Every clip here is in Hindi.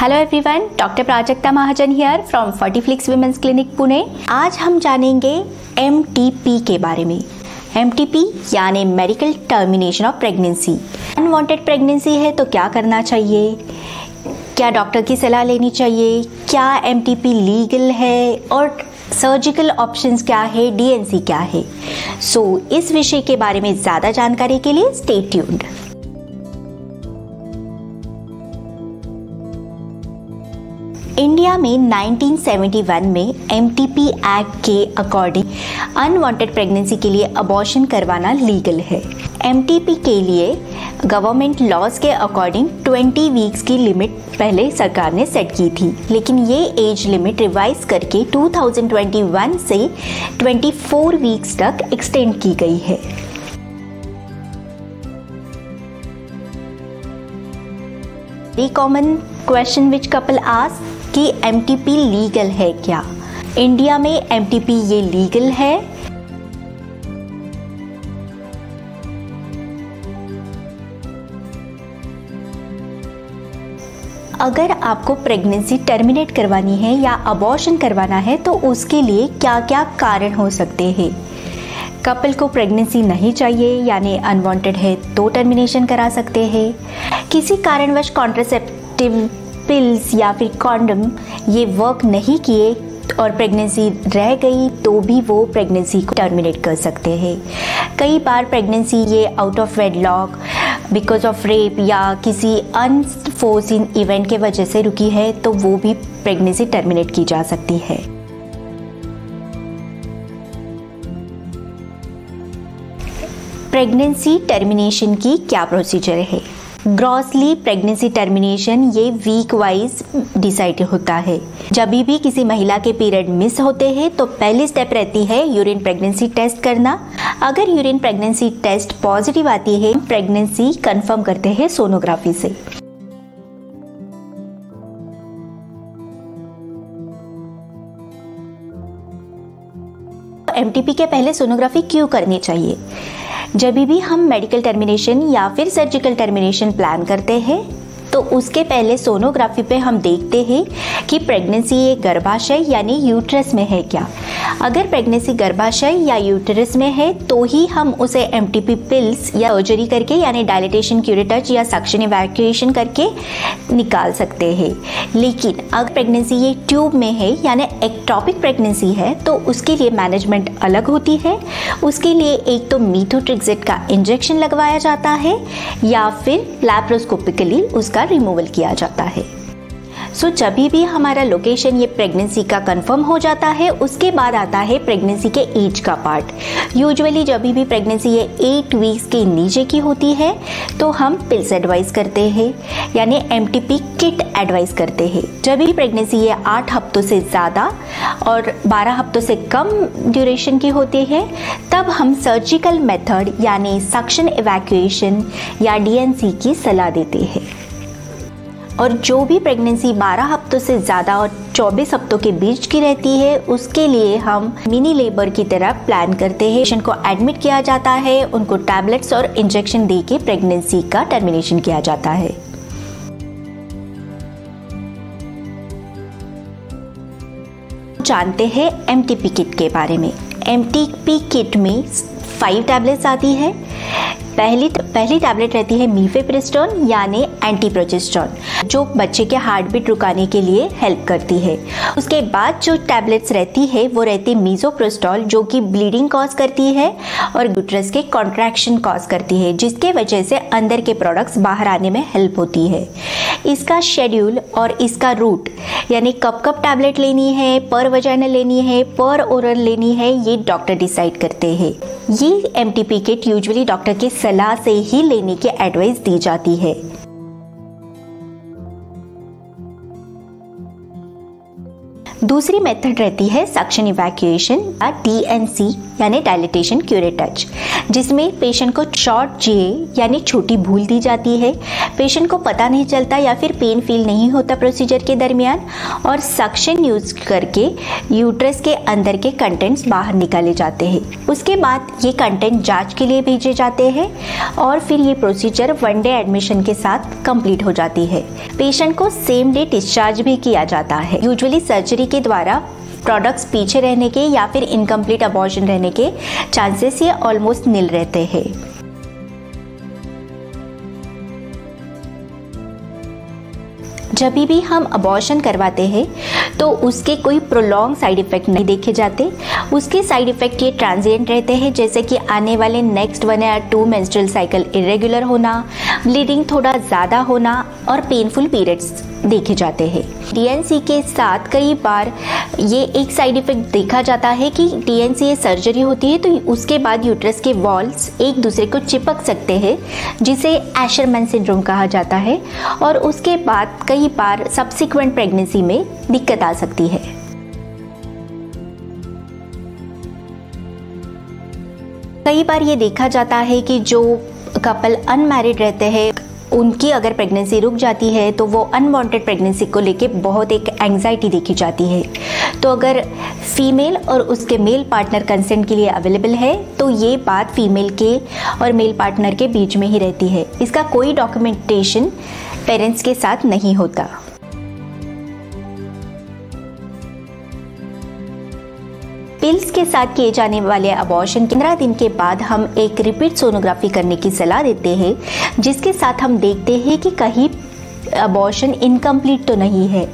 Hello everyone, doctor Prajakta Mahajan here from Fertiflix women's clinic Pune. आज हम जानेंगे MTP के बारे में। MTP यानी medical termination of pregnancy. Unwanted pregnancy है तो क्या करना चाहिए, क्या डॉक्टर की सलाह लेनी चाहिए, क्या MTP लीगल है और सर्जिकल ऑप्शंस क्या है, DNC क्या है। इस विषय के बारे में ज़्यादा जानकारी के लिए स्टे ट्यून्ड। इंडिया में 1971 में MTP एक्ट के अकॉर्डिंग अनवांटेड प्रेगनेंसी के लिए अबॉर्शन करवाना लीगल है। MTP के लिए गवर्नमेंट लॉज के अकॉर्डिंग 20 वीक्स की लिमिट पहले सरकार ने सेट की थी, लेकिन ये एज लिमिट रिवाइज करके 2021 से 24 वीक्स तक एक्सटेंड की गई है। Very common question which couple ask कि MTP लीगल है क्या? इंडिया में MTP ये लीगल है। अगर आपको प्रेगनेंसी टर्मिनेट करवानी है या अबॉर्शन करवाना है तो उसके लिए क्या क्या कारण हो सकते हैं। कपल को प्रेगनेंसी नहीं चाहिए यानी अनवांटेड है तो टर्मिनेशन करा सकते हैं। किसी कारणवश कॉन्ट्रासेप्टिव पिल्स या फिर कॉन्डम ये वर्क नहीं किए और प्रेगनेंसी रह गई तो भी वो प्रेगनेंसी को टर्मिनेट कर सकते हैं। कई बार प्रेगनेंसी ये out of wedlock, because of rape या किसी अनफोर्सिन इवेंट के वजह से रुकी है तो वो भी प्रेगनेंसी टर्मिनेट की जा सकती है। प्रेगनेंसी टर्मिनेशन की क्या प्रोसीजर है? ग्रॉसली प्रेगनेंसी टर्मिनेशन ये वीक वाइज डिसाइड होता है। जब भी किसी महिला के पीरियड मिस होते हैं तो पहली स्टेप रहती है यूरिन प्रेगनेंसी टेस्ट करना। अगर यूरिन प्रेगनेंसी टेस्ट पॉजिटिव आती है, प्रेगनेंसी कंफर्म करते हैं सोनोग्राफी से। MTP के पहले सोनोग्राफी क्यों करनी चाहिए? जब भी हम मेडिकल टर्मिनेशन या फिर सर्जिकल टर्मिनेशन प्लान करते हैं तो उसके पहले सोनोग्राफी पे हम देखते हैं कि प्रेगनेंसी ये गर्भाशय यानी यूट्रस में है क्या। अगर प्रेगनेंसी गर्भाशय या यूट्रस में है तो ही हम उसे MTP पिल्स या सर्जरी करके यानी डायलिटेशन, क्यूरेटच या सक्शन इवैक्यूएशन करके निकाल सकते हैं। लेकिन अगर प्रेगनेंसी ये ट्यूब में है यानी एक्टोपिक प्रेगनेंसी है तो उसके लिए मैनेजमेंट अलग होती है। उसके लिए एक तो मीथोट्रेक्सेट का इंजेक्शन लगवाया जाता है या फिर लैप्रोस्कोपिकली उसका रिमूवल किया जाता है। जब भी हमारा लोकेशन ये प्रेगनेंसी का कंफर्म हो जाता है उसके बाद आता है प्रेगनेंसी के एज का पार्ट। यूजुअली जब भी प्रेगनेंसी ये 8 वीक्स के नीचे की होती है तो हम पिल्स एडवाइस करते हैं यानी MTP किट एडवाइस करते हैं। जब भी प्रेगनेंसी ये 8 हफ्तों से ज़्यादा और 12 हफ्तों से कम ड्यूरेशन की होती है तब हम सर्जिकल मेथड यानी सक्शन इवैक्यूएशन या DNC की सलाह देते हैं। और जो भी प्रेगनेंसी 12 हफ्तों से ज़्यादा और 24 हफ्तों के बीच की रहती है उसके लिए हम मिनी लेबर की तरह प्लान करते हैं। पेशेंट को एडमिट किया जाता है, उनको टैबलेट्स और इंजेक्शन दे के प्रेगनेंसी का टर्मिनेशन किया जाता है। जानते हैं MTP किट के बारे में। MTP किट में 5 टैबलेट्स आती है। पहली टैबलेट रहती है मीफेप्रिस्टोन यानी एंटीप्रोजेस्टेरोन जो बच्चे के हार्ट बीट रुकाने के लिए हेल्प करती है। उसके बाद जो टैबलेट्स रहती है वो रहती है मीजोप्रोस्टोल जो कि ब्लीडिंग कॉज करती है और यूट्रस के कॉन्ट्रैक्शन कॉज करती है जिसके वजह से अंदर के प्रोडक्ट्स बाहर आने में हेल्प होती है। इसका शेड्यूल और इसका रूट यानी कब टैबलेट लेनी है, पर वजाइनल लेनी है, पर ओरल लेनी है, ये डॉक्टर डिसाइड करते हैं। ये MTP किट यूजुअली डॉक्टर की सलाह से ही लेने की एडवाइस दी जाती है। दूसरी मेथड रहती है सक्शन इवैक्यूएशन या DNC यानी डायलिटेशन क्यूरेटच, जिसमें पेशेंट को शॉर्ट GA यानी छोटी भूल दी जाती है। पेशेंट को पता नहीं चलता या फिर पेन फील नहीं होता प्रोसीजर के दरमियान, और सक्शन यूज करके यूट्रस के अंदर के कंटेंट्स बाहर निकाले जाते हैं। उसके बाद ये कंटेंट जांच के लिए भेजे जाते हैं और फिर ये प्रोसीजर 1 डे एडमिशन के साथ कंप्लीट हो जाती है। पेशेंट को सेम डे डिस्चार्ज भी किया जाता है। यूजुअली सर्जरी के द्वारा प्रोडक्ट्स पीछे रहने के या फिर इनकम्प्लीट अबॉर्शन रहने के चांसेस ये ऑलमोस्ट नील रहते हैं। जब भी हम अबॉर्शन करवाते हैं तो उसके कोई प्रोलॉन्ग साइड इफ़ेक्ट नहीं देखे जाते। उसके साइड इफ़ेक्ट ये ट्रांजिएंट रहते हैं, जैसे कि आने वाले नेक्स्ट 1 या 2 मेंस्ट्रुअल साइकिल इरेगुलर होना, ब्लीडिंग थोड़ा ज़्यादा होना और पेनफुल पीरियड्स देखे जाते हैं। DNC के साथ कई बार ये एक साइड इफ़ेक्ट देखा जाता है कि DNC सर्जरी होती है तो उसके बाद यूट्रस के वॉल्स एक दूसरे को चिपक सकते हैं, जिसे एशरमैन सिंड्रोम कहा जाता है, और उसके बाद कई बार सब्सिक्वेंट प्रेगनेंसी में दिक्कत आ सकती है। कई बार ये देखा जाता है कि जो कपल अनमैरिड रहते हैं उनकी अगर प्रेगनेंसी रुक जाती है तो वो अनवांटेड प्रेगनेंसी को लेके बहुत एक एंग्जाइटी देखी जाती है। तो अगर फीमेल और उसके मेल पार्टनर कंसेंट के लिए अवेलेबल है तो ये बात फीमेल के और मेल पार्टनर के बीच में ही रहती है। इसका कोई डॉक्यूमेंटेशन पेरेंट्स के साथ नहीं होता। पिल्स के साथ किए जाने वाले अबॉर्शन 15 दिन के बाद हम एक रिपीट सोनोग्राफी करने की सलाह देते हैं, जिसके साथ हम देखते हैं कि कहीं अबॉर्शन इनकम्प्लीट तो नहीं है।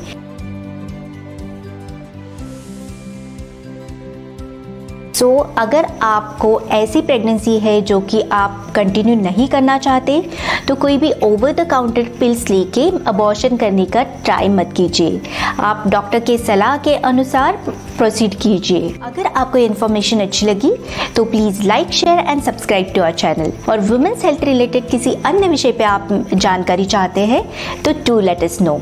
अगर आपको ऐसी प्रेगनेंसी है जो कि आप कंटिन्यू नहीं करना चाहते तो कोई भी ओवर द काउंटर पिल्स लेके अबॉर्शन करने का ट्राई मत कीजिए। आप डॉक्टर के सलाह के अनुसार प्रोसीड कीजिए। अगर आपको इन्फॉर्मेशन अच्छी लगी तो please like, share and subscribe to our channel. और वुमेन्स हेल्थ रिलेटेड किसी अन्य विषय पे आप जानकारी चाहते हैं तो डू लेट अस नो।